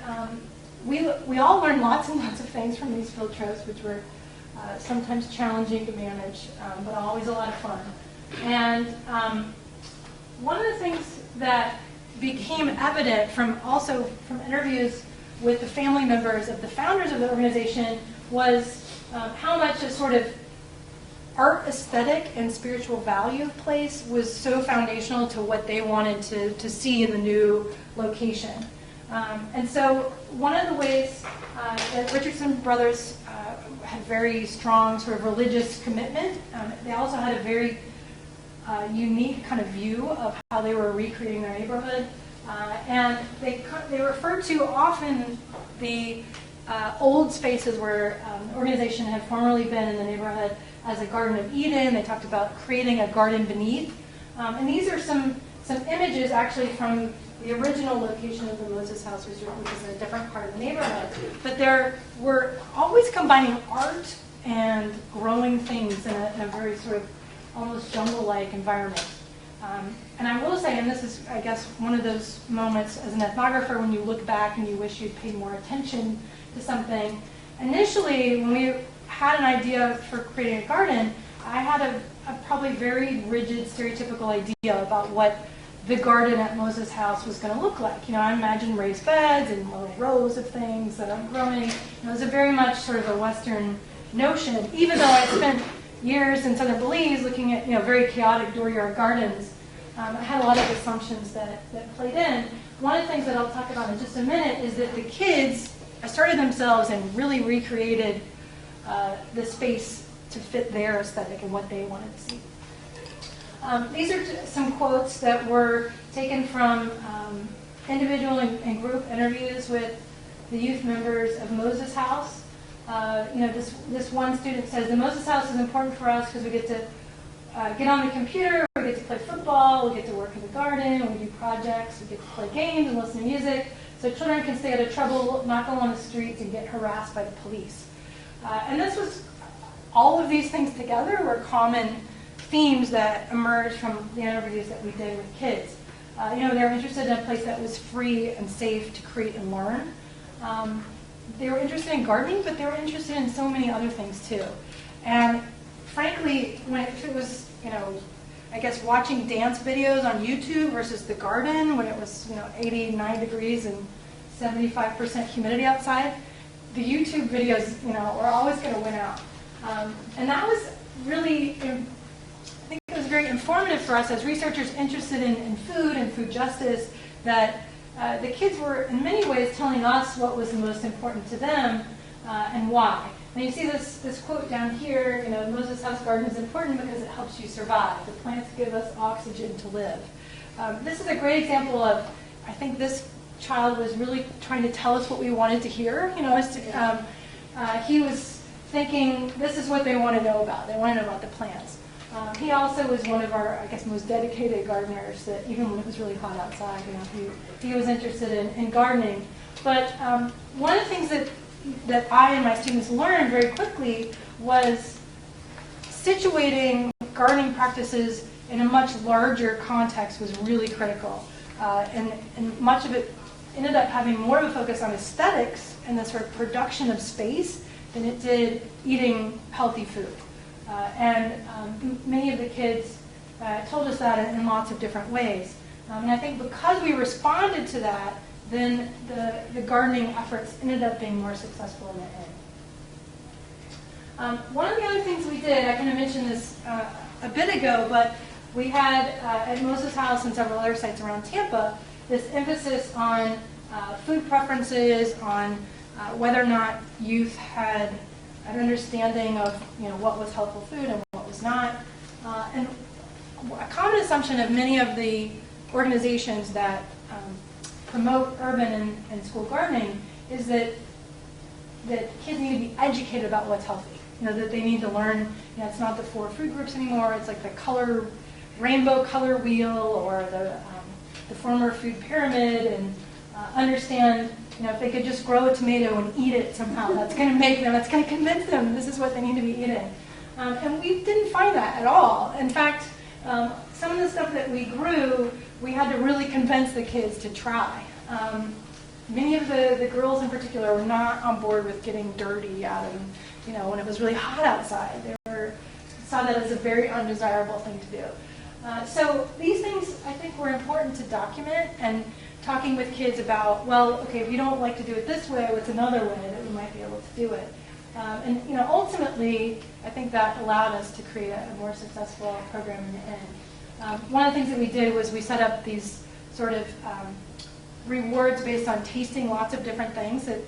we all learned lots and lots of things from these field trips, which were sometimes challenging to manage, but always a lot of fun. And one of the things that became evident from interviews with the family members of the founders of the organization was how much a sort of art aesthetic and spiritual value place was so foundational to what they wanted to see in the new location. And so one of the ways that Richardson Brothers had very strong sort of religious commitment, they also had a very unique kind of view of how they were recreating their neighborhood. And they referred to often the old spaces where the organization had formerly been in the neighborhood as a Garden of Eden. They talked about creating a garden beneath. And these are some images actually from the original location of the Moses House, which is a different part of the neighborhood. But we're always combining art and growing things in a very sort of almost jungle-like environment. And I will say, and this is, I guess, one of those moments as an ethnographer when you look back and you wish you'd paid more attention to something. Initially, when we had an idea for creating a garden, I had a probably very rigid, stereotypical idea about what the garden at Moses House was going to look like. I imagined raised beds and little rows of things that are growing. It was a very much sort of a Western notion, even though I spent years in southern Belize looking at very chaotic dooryard gardens. I had a lot of assumptions that played in. One of the things that I'll talk about in just a minute is that the kids asserted themselves and really recreated the space to fit their aesthetic and what they wanted to see. These are some quotes that were taken from individual and group interviews with the youth members of Moses House. This one student says, the Moses House is important for us because we get to get on the computer, we get to play football, we get to work in the garden, we do projects, we get to play games and listen to music, so children can stay out of trouble, not go on the streets and get harassed by the police. And all of these things together were common themes that emerged from the interviews that we did with kids. They were interested in a place that was free and safe to create and learn. They were interested in gardening, but they were interested in so many other things too. And frankly, if it was, I guess watching dance videos on YouTube versus the garden when it was, 89 degrees and 75% humidity outside, the YouTube videos, were always going to win out. And that was really, I think it was very informative for us as researchers interested in food and food justice, that the kids were in many ways telling us what was the most important to them and why. And you see this quote down here, Moses House Garden is important because it helps you survive. The plants give us oxygen to live. This is a great example of, I think this child was really trying to tell us what we wanted to hear. He was thinking this is what they want to know about. They want to know about the plants. He also was one of our, I guess, most dedicated gardeners that even when it was really hot outside, he was interested in gardening. But one of the things that I and my students learned very quickly was situating gardening practices in a much larger context was really critical. And much of it ended up having more of a focus on aesthetics and the sort of production of space than it did eating healthy food. Many of the kids told us that in lots of different ways. And I think because we responded to that, then the gardening efforts ended up being more successful in the end. One of the other things we did, I kind of mentioned this a bit ago, but we had at Moses House and several other sites around Tampa, this emphasis on food preferences, on whether or not youth had an understanding of what was healthful food and what was not. And a common assumption of many of the organizations that promote urban and school gardening is that kids need to be educated about what's healthy. That they need to learn, it's not the 4 food groups anymore, it's like the rainbow color wheel or the former food pyramid, and understand, if they could just grow a tomato and eat it somehow, that's going to convince them this is what they need to be eating. And we didn't find that at all. In fact, some of the stuff that we grew, we had to really convince the kids to try. Many of the girls in particular were not on board with getting dirty out when it was really hot outside. Saw that as a very undesirable thing to do. So these things, I think, were important to document, and talking with kids about, well, okay, if you don't like to do it this way, what's another way that we might be able to do it? And ultimately, I think that allowed us to create a more successful program in the end. One of the things that we did was we set up these sort of rewards based on tasting lots of different things that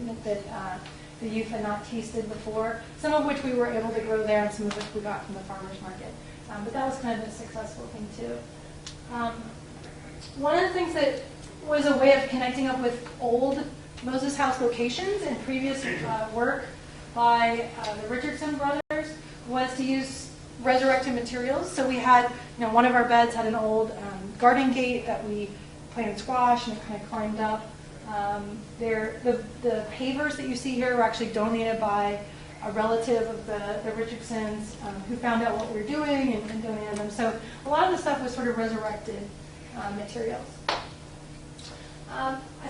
the youth had not tasted before, some of which we were able to grow there and some of which we got from the farmer's market. But that was kind of a successful thing too. One of the things that was a way of connecting up with old Moses House locations and previous work by the Richardson brothers was to use resurrected materials. So we had, one of our beds had an old garden gate that we planted squash and it kind of climbed up. The pavers that you see here were actually donated by a relative of the Richardsons who found out what we were doing and donated them. So a lot of the stuff was sort of resurrected materials.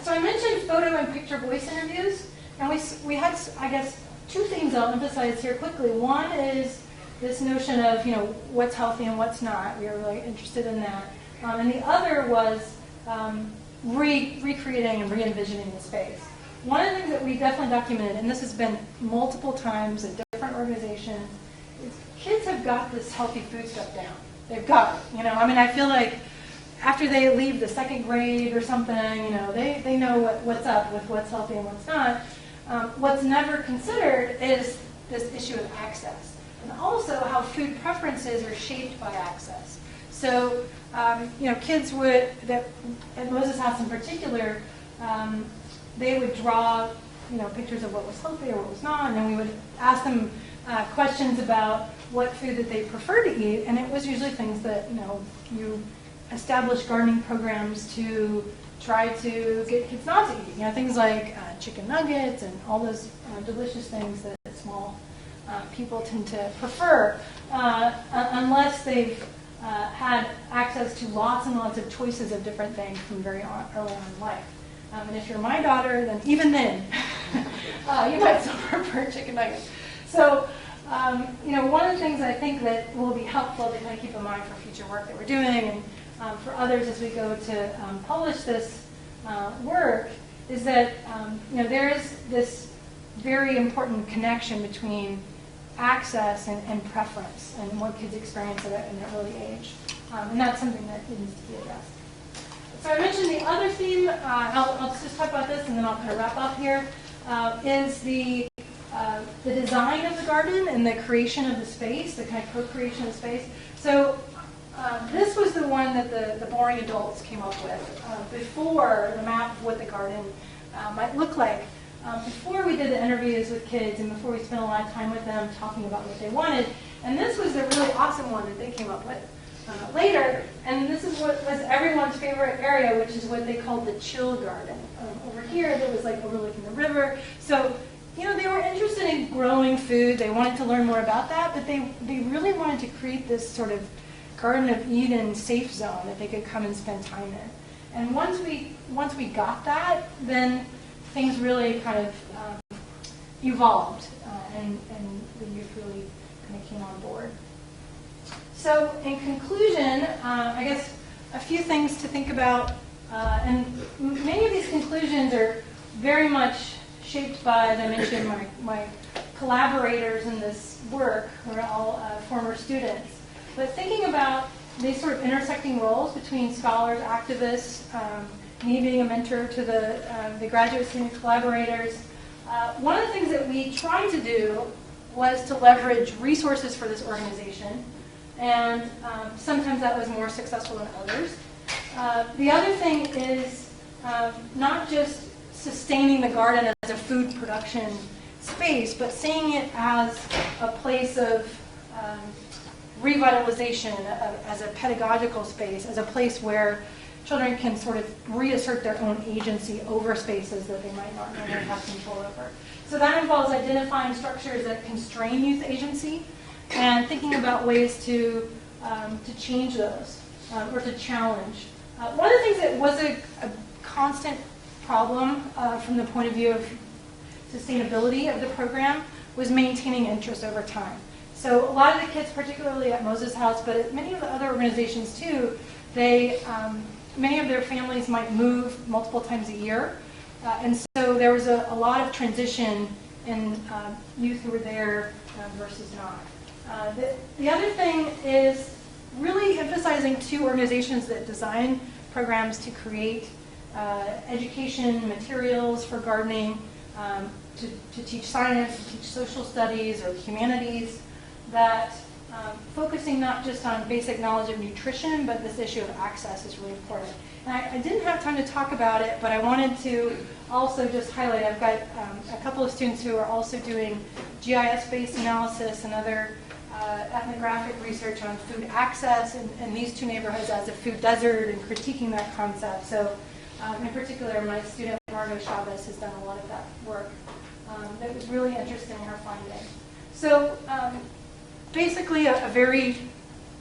So I mentioned photo and picture voice interviews, and we had, I guess, two things I'll emphasize here quickly. One is this notion of, what's healthy and what's not. We were really interested in that. And the other was recreating and re-envisioning the space. One of the things that we definitely documented, and this has been multiple times at different organizations, is kids have got this healthy food stuff down. They've got it. I feel like after they leave the second grade or something, they know what's up with what's healthy and what's not. What's never considered is this issue of access, and also how food preferences are shaped by access. So, kids at Moses House in particular, they would draw, pictures of what was healthy or what was not, and then we would ask them questions about what food that they prefer to eat, and it was usually things that, you establish gardening programs to try to get kids not to eat. Things like chicken nuggets and all those delicious things that small people tend to prefer, unless they've had access to lots and lots of choices of different things from very early on in life. And if you're my daughter, then even then, you might still prefer chicken nuggets. So, one of the things I think that will be helpful to kind of keep in mind for future work that we're doing, and for others as we go to publish this work, is that there is this very important connection between access and preference and what kids experience at an early age. And that's something that needs to be addressed. So I mentioned the other theme, I'll just talk about this and then I'll kind of wrap up here, is the design of the garden and the creation of the space, the kind of co-creation of the space. So this was the one that the boring adults came up with before the map of what the garden might look like. Before we did the interviews with kids and before we spent a lot of time with them talking about what they wanted. And this was the really awesome one that they came up with later. And this is what was everyone's favorite area, which is what they called the chill garden. Over here, that was like overlooking the river. So, they were interested in growing food. They wanted to learn more about that, but they really wanted to create this sort of Garden of Eden safe zone that they could come and spend time in. And once we got that, then things really kind of evolved, and the youth really kind of came on board. So in conclusion, I guess a few things to think about, and many of these conclusions are very much shaped by, as I mentioned, my collaborators in this work, who are all former students. But thinking about these sort of intersecting roles between scholars, activists, me being a mentor to the graduate student collaborators, one of the things that we tried to do was to leverage resources for this organization, and sometimes that was more successful than others. The other thing is not just sustaining the garden as a food production space, but seeing it as a place of revitalization, as a pedagogical space, as a place where children can sort of reassert their own agency over spaces that they might not normally have control over. So that involves identifying structures that constrain youth agency and thinking about ways to change those or to challenge. One of the things that was a constant problem from the point of view of sustainability of the program was maintaining interest over time. So a lot of the kids, particularly at Moses House, but at many of the other organizations too, many of their families might move multiple times a year. And so there was a lot of transition in youth who were there versus not. The other thing is really emphasizing two organizations that design programs to create education materials for gardening, to teach science, to teach social studies or humanities, that focusing not just on basic knowledge of nutrition, but this issue of access is really important. And I didn't have time to talk about it, but I wanted to also just highlight, I've got a couple of students who are also doing GIS-based analysis and other ethnographic research on food access and these two neighborhoods as a food desert and critiquing that concept. So in particular, my student Margot Chavez has done a lot of that work that was really interesting in her finding. So basically a very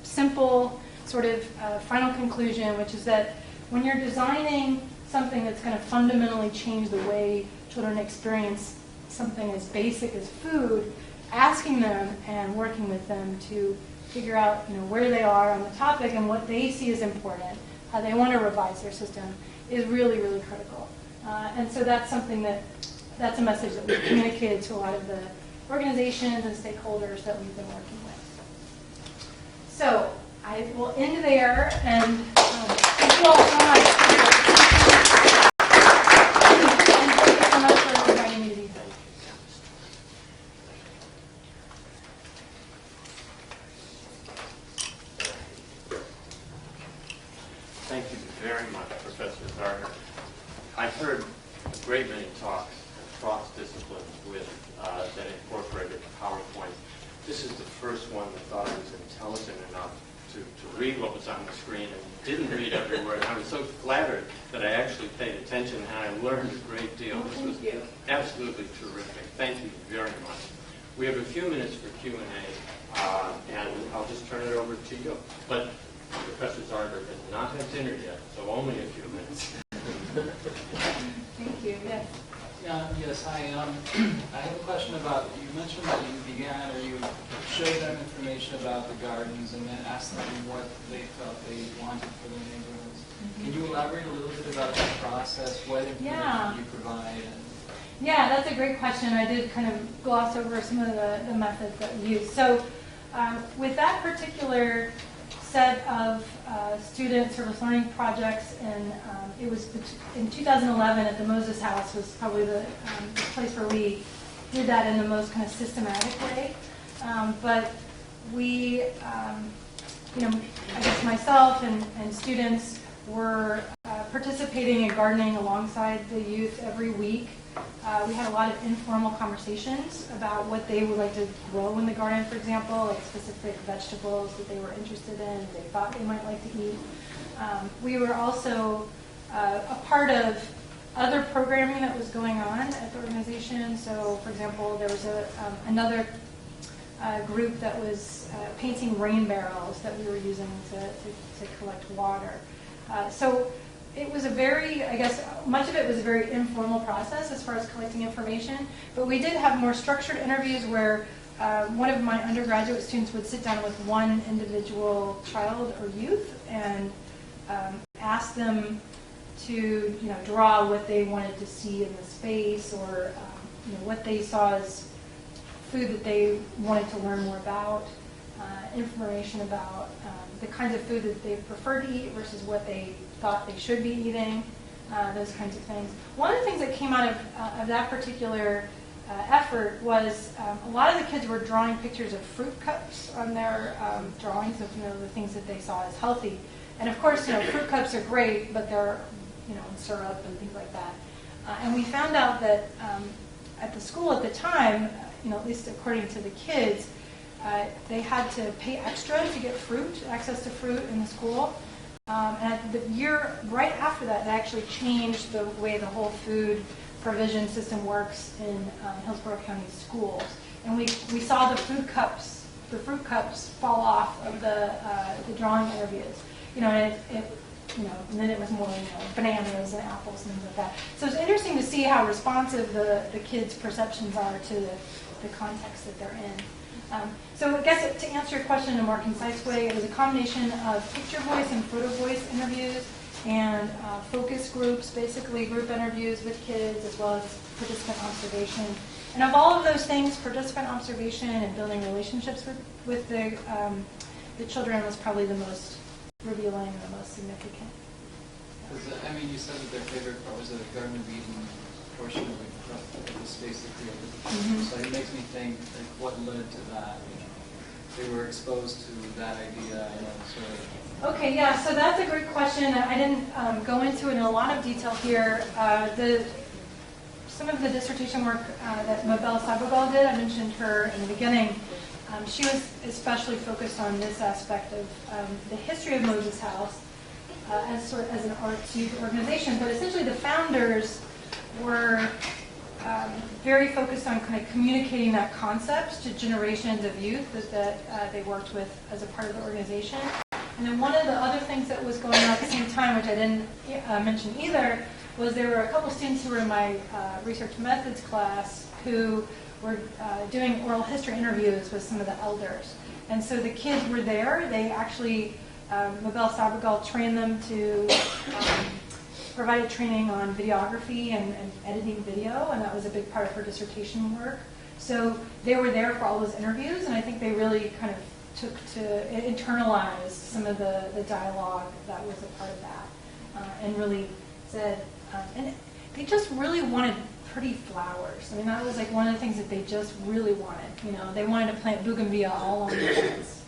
simple sort of final conclusion, which is that when you're designing something that's going to fundamentally change the way children experience something as basic as food, asking them and working with them to figure out where they are on the topic and what they see as important, how they want to revise their system, is really, really critical. And so that's something that's a message that we've communicated to a lot of the organizations and stakeholders that we've been working with. So I will end there, and thank you all so much. And thank you so much for inviting me to be here. Thank you very much, Professor Zarger. I've heard a great many talks across disciplines that incorporated PowerPoint. This is the first one that thought I was intelligent enough to read what was on the screen and didn't read every word. I was so flattered that I actually paid attention and I learned a great deal. This was absolutely terrific. Thank you very much. We have a few minutes for Q&A, and I'll just turn it over to you. But Professor Zarger has not had dinner yet, so only a few minutes. Thank you. Yes. Yes, hi. I have a question about, you mentioned that you began or you showed them information about the gardens and then asked them what they felt they wanted for their neighborhoods. Can you elaborate a little bit about that process, what information you provide? Yeah, that's a great question. I did kind of gloss over some of the methods that we use. So with that particular set of student service learning projects, and it was in 2011 at the Moses House was probably the place where we did that in the most kind of systematic way. But we, I guess myself and students were participating in gardening alongside the youth every week. We had a lot of informal conversations about what they would like to grow in the garden, for example, like specific vegetables that they were interested in, they thought they might like to eat. We were also a part of other programming that was going on at the organization. So, for example, there was another group that was painting rain barrels that we were using to collect water. So it was a very, I guess, much of it was a very informal process as far as collecting information, but we did have more structured interviews where one of my undergraduate students would sit down with one individual child or youth and ask them to, draw what they wanted to see in the space, or what they saw as food that they wanted to learn more about, information about the kinds of food that they prefer to eat versus what they thought they should be eating, those kinds of things. One of the things that came out of that particular effort was a lot of the kids were drawing pictures of fruit cups on their drawings of the things that they saw as healthy. And of course, fruit cups are great, but they're in syrup and things like that. And we found out that at the school at the time, at least according to the kids, they had to pay extra to get access to fruit in the school. And the year right after that, they actually changed the way the whole food provision system works in Hillsborough County schools. And we saw the fruit cups fall off of the drawing interviews. And and then it was more, bananas and apples and things like that. So it's interesting to see how responsive the kids' perceptions are to the context that they're in. So I guess to answer your question in a more concise way, it was a combination of picture voice and photo voice interviews and focus groups, basically group interviews with kids as well as participant observation. And of all of those things, participant observation and building relationships with the children was probably the most revealing and the most significant. You said that their favorite part was the Garden of Eden portion of the space they created. So it makes me think, what led to that? They were exposed to that idea, sort of. Okay, yeah, so that's a great question. I didn't go into it in a lot of detail here. Some of the dissertation work that Mabel Sabogal did, I mentioned her in the beginning. She was especially focused on this aspect of the history of Moses House as an arts youth organization. But essentially the founders were very focused on kind of communicating that concept to generations of youth that they worked with as a part of the organization. And then one of the other things that was going on at the same time, which I didn't mention either, was there were a couple students who were in my research methods class who were doing oral history interviews with some of the elders. And so the kids were there. They actually, Mabel Sabogal trained them to provide training on videography and editing video, and that was a big part of her dissertation work. So they were there for all those interviews, and I think they really kind of took to internalize some of the dialogue that was a part of that, and really said, and they just really wanted pretty flowers. That was like one of the things that they just really wanted. They wanted to plant bougainvillea all on the fence.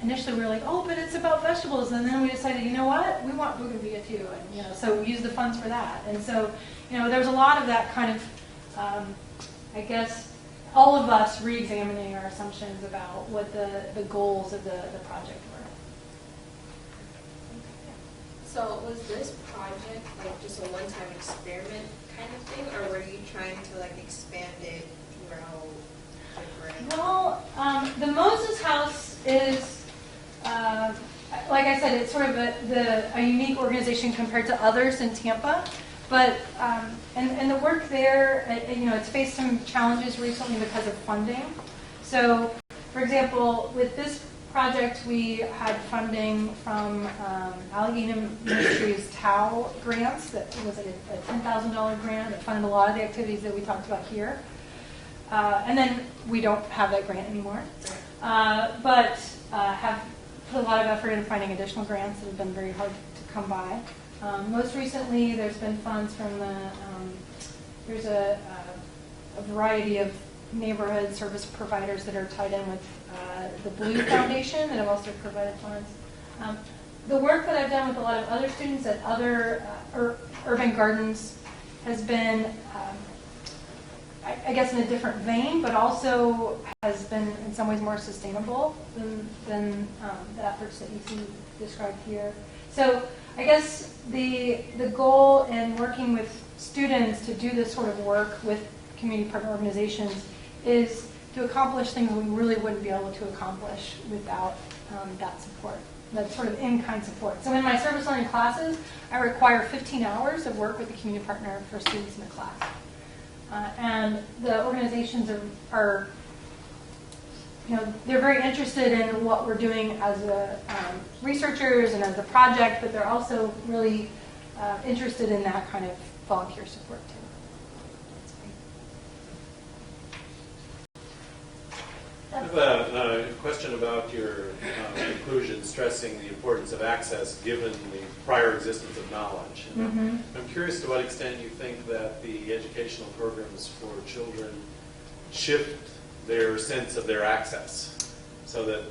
Initially we were like, oh, but it's about vegetables. And then we decided, you know what? We want bougainvillea too. And, so we used the funds for that. And so, there was a lot of that kind of, I guess, all of us re-examining our assumptions about what the goals of the project were. So was this project like just a one-time experiment kind of thing, or were you trying to expand it throughout different? Well, the Moses House is, like I said, it's sort of a unique organization compared to others in Tampa. But and the work there, it's faced some challenges recently because of funding. So, for example, with this project, we had funding from Allegheny Ministries TOW grants. That was a $10,000 grant that funded a lot of the activities that we talked about here. And then we don't have that grant anymore, but have put a lot of effort in finding additional grants that have been very hard to come by. Most recently, there's been funds from there's a variety of neighborhood service providers that are tied in with the Blue Foundation that have also provided funds. The work that I've done with a lot of other students at other urban gardens has been, I guess, in a different vein, but also has been in some ways more sustainable than the efforts that you see described here. So I guess the goal in working with students to do this sort of work with community partner organizations is to accomplish things we really wouldn't be able to accomplish without that support, that sort of in-kind support. So in my service learning classes, I require 15 hours of work with a community partner for students in the class. And the organizations are they're very interested in what we're doing as researchers and as a project, but they're also really interested in that kind of volunteer support too. I have a question about your conclusion stressing the importance of access given the prior existence of knowledge. And I'm curious to what extent you think that the educational programs for children shift their sense of their access so that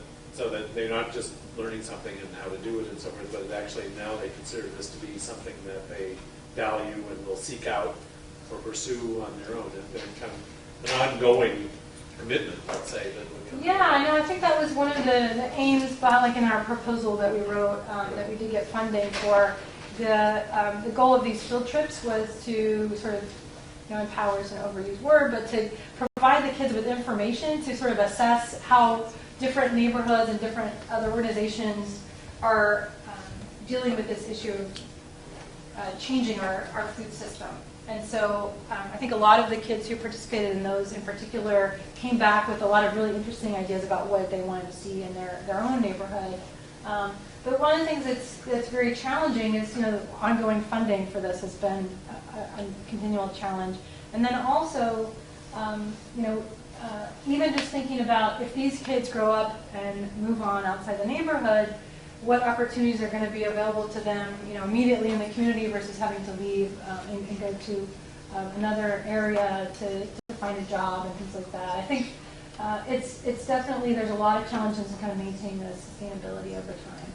they're not just learning something and how to do it and so forth, but actually now they consider this to be something that they value and will seek out or pursue on their own. And kind of an ongoing commitment, let's say. Yeah, I think that was one of the aims behind, in our proposal that we wrote, that we did get funding for. The goal of these field trips was to sort of, empower is an overused word, but to provide the kids with information to sort of assess how different neighborhoods and different other organizations are dealing with this issue of changing our food system. And so I think a lot of the kids who participated in those in particular came back with a lot of really interesting ideas about what they wanted to see in their own neighborhood. But one of the things that's very challenging is, the ongoing funding for this has been a continual challenge. And then also, even just thinking about if these kids grow up and move on outside the neighborhood, what opportunities are going to be available to them, immediately in the community versus having to leave and go to another area to find a job and things like that. I think it's definitely, there's a lot of challenges in kind of maintaining the sustainability over time.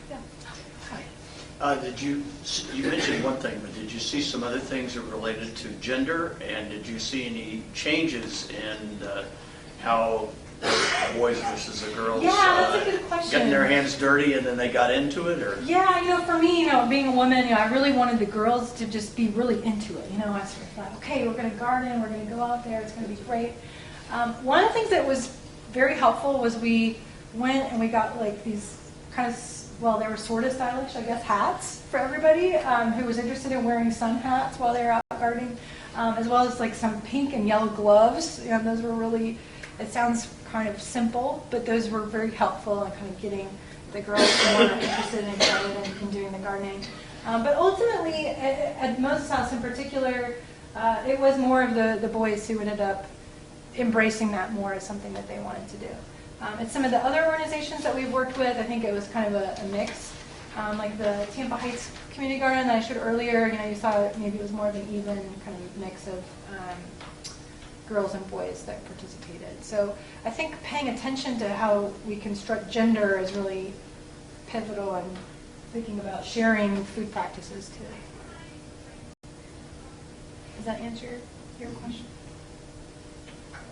Yeah. Hi. You mentioned one thing, but did you see some other things that were related to gender? And did you see any changes in how boys versus the girls that's a good question. getting their hands dirty and then they got into it? Or Yeah, for me, being a woman, I really wanted the girls to just be really into it. I sort of thought, okay, we're going to garden, we're going to go out there, it's going to be great. One of the things that was very helpful was we went and we got like these kind of, they were sort of stylish, I guess, hats for everybody who was interested in wearing sun hats while they were out gardening, as well as like some pink and yellow gloves. Those were really, it sounds kind of simple, but those were very helpful in kind of getting the girls more interested and excited in doing the gardening. But ultimately, at Moses House in particular, it was more of the boys who ended up embracing that more as something that they wanted to do. At some of the other organizations that we've worked with, I think it was kind of a mix. Like the Tampa Heights Community Garden that I showed earlier, you saw maybe it was more of an even kind of mix of girls and boys that participated. So I think paying attention to how we construct gender is really pivotal in thinking about sharing food practices too. Does that answer your question?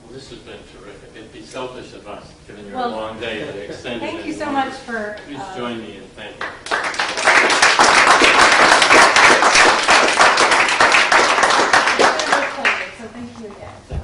Well, this has been terrific. It'd be selfish of us, given your Well, long day, to extend it. Thank you so anymore. much for... Please join me in thanking you. So thank you again.